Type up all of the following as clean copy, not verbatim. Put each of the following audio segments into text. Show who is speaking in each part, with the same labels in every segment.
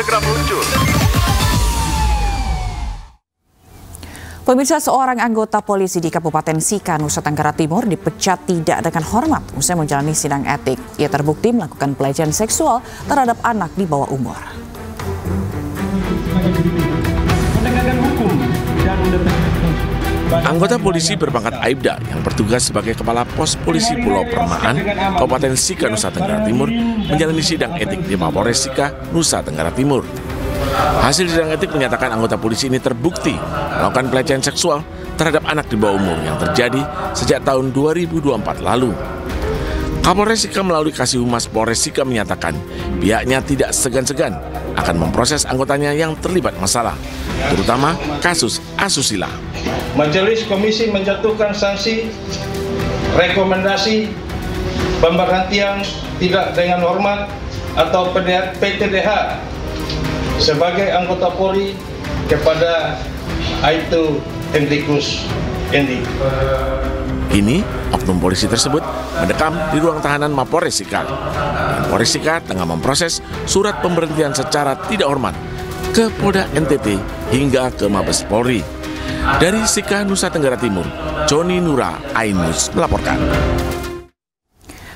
Speaker 1: segera muncul.
Speaker 2: Pemirsa, seorang anggota polisi di Kabupaten Sika, Nusa Tenggara Timur dipecat tidak dengan hormat usai menjalani sidang etik. Ia terbukti melakukan pelecehan seksual terhadap anak di bawah umur.
Speaker 3: Anggota polisi berpangkat Aibda yang bertugas sebagai Kepala Pos Polisi Pulau Permaan, Kabupaten Sika, Nusa Tenggara Timur, menjalani sidang etik di Mapolres Sika, Nusa Tenggara Timur. Hasil sidang etik menyatakan anggota polisi ini terbukti melakukan pelecehan seksual terhadap anak di bawah umur yang terjadi sejak tahun 2024 lalu. Kapolres Sika melalui Kasih Humas Polres Sika menyatakan pihaknya tidak segan-segan akan memproses anggotanya yang terlibat masalah, terutama kasus asusila.
Speaker 4: Majelis Komisi menjatuhkan sanksi rekomendasi pemberhentian tidak dengan hormat atau PTDH sebagai anggota Polri kepada Aibtu Hendrikus Endi.
Speaker 3: Kini, oknum polisi tersebut mendekam di ruang tahanan Mapolres Sika. Dan Polres Sika tengah memproses surat pemberhentian secara tidak hormat ke Polda NTT hingga ke Mabes Polri. Dari Sika, Nusa Tenggara Timur, Joni Nura, iNews melaporkan.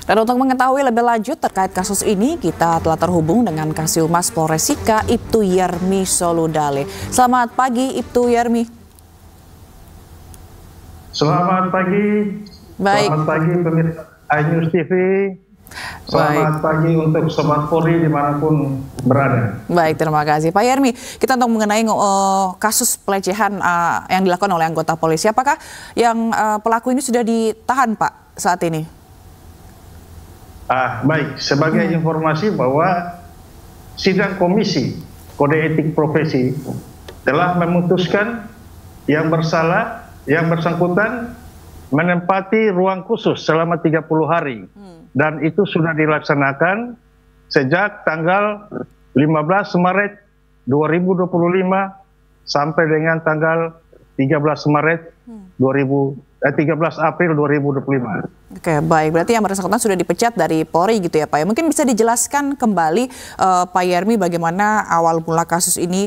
Speaker 2: Dan untuk mengetahui lebih lanjut terkait kasus ini, kita telah terhubung dengan Kasih Humas Polres Sika, Ibtu Yermi Soludale. Selamat pagi, Ibtu Yermi.
Speaker 4: Selamat pagi.
Speaker 2: Baik.
Speaker 4: Selamat pagi pemirsa iNews TV. Selamat pagi untuk Sobat Polri dimanapun berada.
Speaker 2: Baik, terima kasih Pak Yermi. Kita untuk mengenai kasus pelecehan yang dilakukan oleh anggota polisi. Apakah yang pelaku ini sudah ditahan Pak saat ini?
Speaker 4: Baik, sebagai informasi bahwa sidang komisi kode etik profesi telah memutuskan yang bersalah, yang bersangkutan menempati ruang khusus selama 30 hari. Dan itu sudah dilaksanakan sejak tanggal 15 Maret 2025 sampai dengan tanggal 13 Maret 13 April 2025.
Speaker 2: Oke, baik. Berarti yang bersangkutan sudah dipecat dari Polri gitu ya Pak. Mungkin bisa dijelaskan kembali Pak Yermi bagaimana awal mula kasus ini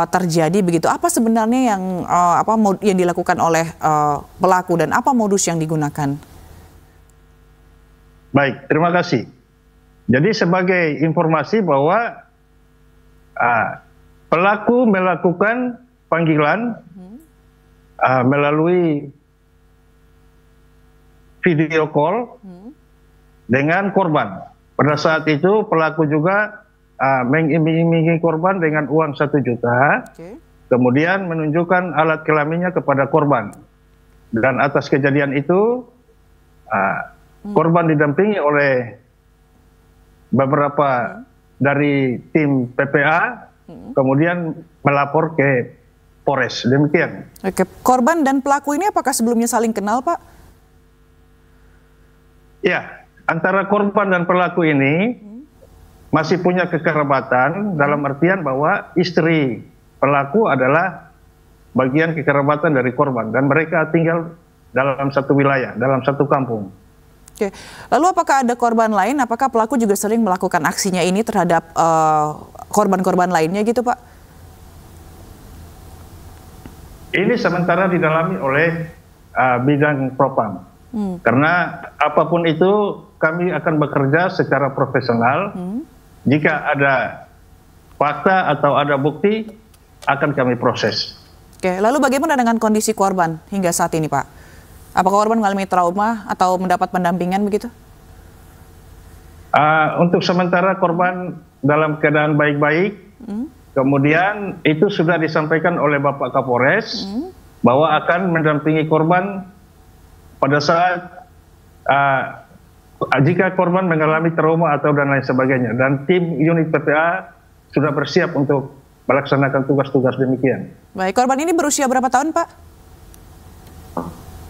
Speaker 2: terjadi begitu. Apa sebenarnya yang dilakukan oleh pelaku dan apa modus yang digunakan?
Speaker 4: Baik, terima kasih. Jadi sebagai informasi bahwa pelaku melakukan panggilan melalui video call dengan korban. Pada saat itu pelaku juga mengiming-imingi korban dengan uang 1 juta, kemudian menunjukkan alat kelaminnya kepada korban. Dan atas kejadian itu korban didampingi oleh beberapa dari tim PPA, kemudian melapor ke Polres. Demikian.
Speaker 2: Oke, korban dan pelaku ini apakah sebelumnya saling kenal Pak?
Speaker 4: Ya, antara korban dan pelaku ini masih punya kekerabatan dalam artian bahwa istri pelaku adalah bagian kekerabatan dari korban dan mereka tinggal dalam satu wilayah, dalam satu kampung.
Speaker 2: Oke, lalu apakah ada korban lain? Apakah pelaku juga sering melakukan aksinya ini terhadap korban-korban lainnya gitu Pak?
Speaker 4: Ini sementara didalami oleh bidang propam. Karena apapun itu kami akan bekerja secara profesional. Jika ada fakta atau ada bukti akan kami proses.
Speaker 2: Oke, lalu bagaimana dengan kondisi korban hingga saat ini Pak? Apakah korban mengalami trauma atau mendapat pendampingan begitu?
Speaker 4: Untuk sementara korban dalam keadaan baik-baik. Kemudian itu sudah disampaikan oleh Bapak Kapolres bahwa akan mendampingi korban pada saat jika korban mengalami trauma atau dan lain sebagainya. Dan tim unit PPA sudah bersiap untuk melaksanakan tugas-tugas demikian.
Speaker 2: Baik, korban ini berusia berapa tahun Pak?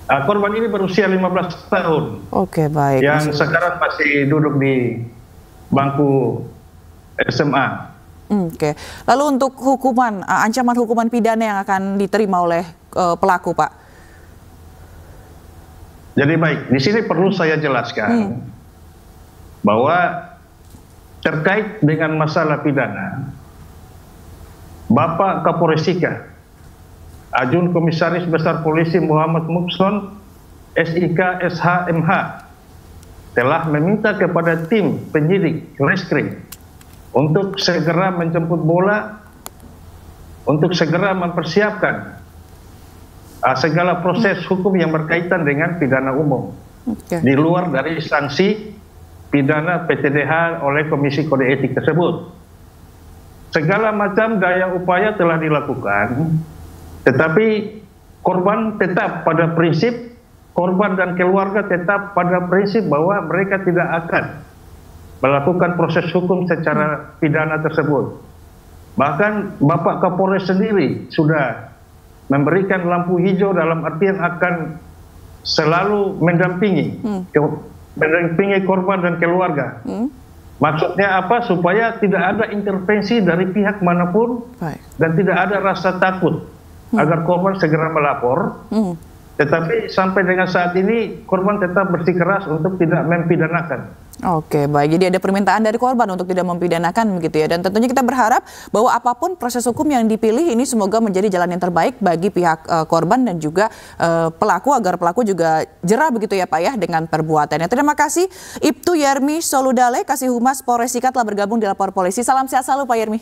Speaker 4: Korban ini berusia 15 tahun.
Speaker 2: Oke, baik.
Speaker 4: Yang sekarang masih duduk di bangku SMA.
Speaker 2: Oke. Lalu untuk hukuman, ancaman hukuman pidana yang akan diterima oleh pelaku, Pak?
Speaker 4: Jadi baik, di sini perlu saya jelaskan bahwa terkait dengan masalah pidana, Bapak Kapolres Sika, Ajun Komisaris Besar Polisi Muhammad Mukson, SIK SHMH, telah meminta kepada tim penyidik Reskrim untuk segera menjemput bola, untuk segera mempersiapkan segala proses hukum yang berkaitan dengan pidana umum. Di luar dari sanksi pidana PTDH oleh Komisi Kode Etik tersebut. Segala macam daya upaya telah dilakukan, tetapi korban tetap pada prinsip, korban dan keluarga tetap pada prinsip bahwa mereka tidak akan melakukan proses hukum secara pidana tersebut. Bahkan Bapak Kapolres sendiri sudah memberikan lampu hijau dalam artian akan selalu mendampingi korban dan keluarga. Maksudnya apa? Supaya tidak ada intervensi dari pihak manapun dan tidak ada rasa takut agar korban segera melapor. Tetapi sampai dengan saat ini korban tetap bersikeras untuk tidak mempidanakan.
Speaker 2: Oke, baik. Jadi ada permintaan dari korban untuk tidak mempidanakan begitu ya. Dan tentunya kita berharap bahwa apapun proses hukum yang dipilih ini semoga menjadi jalan yang terbaik bagi pihak korban dan juga pelaku, agar pelaku juga jera begitu ya Pak ya dengan perbuatannya. Terima kasih Ibtu Yermi Soludale, Kasih Humas Polres Sika telah bergabung di Lapor Polisi. Salam sehat selalu Pak Yermi.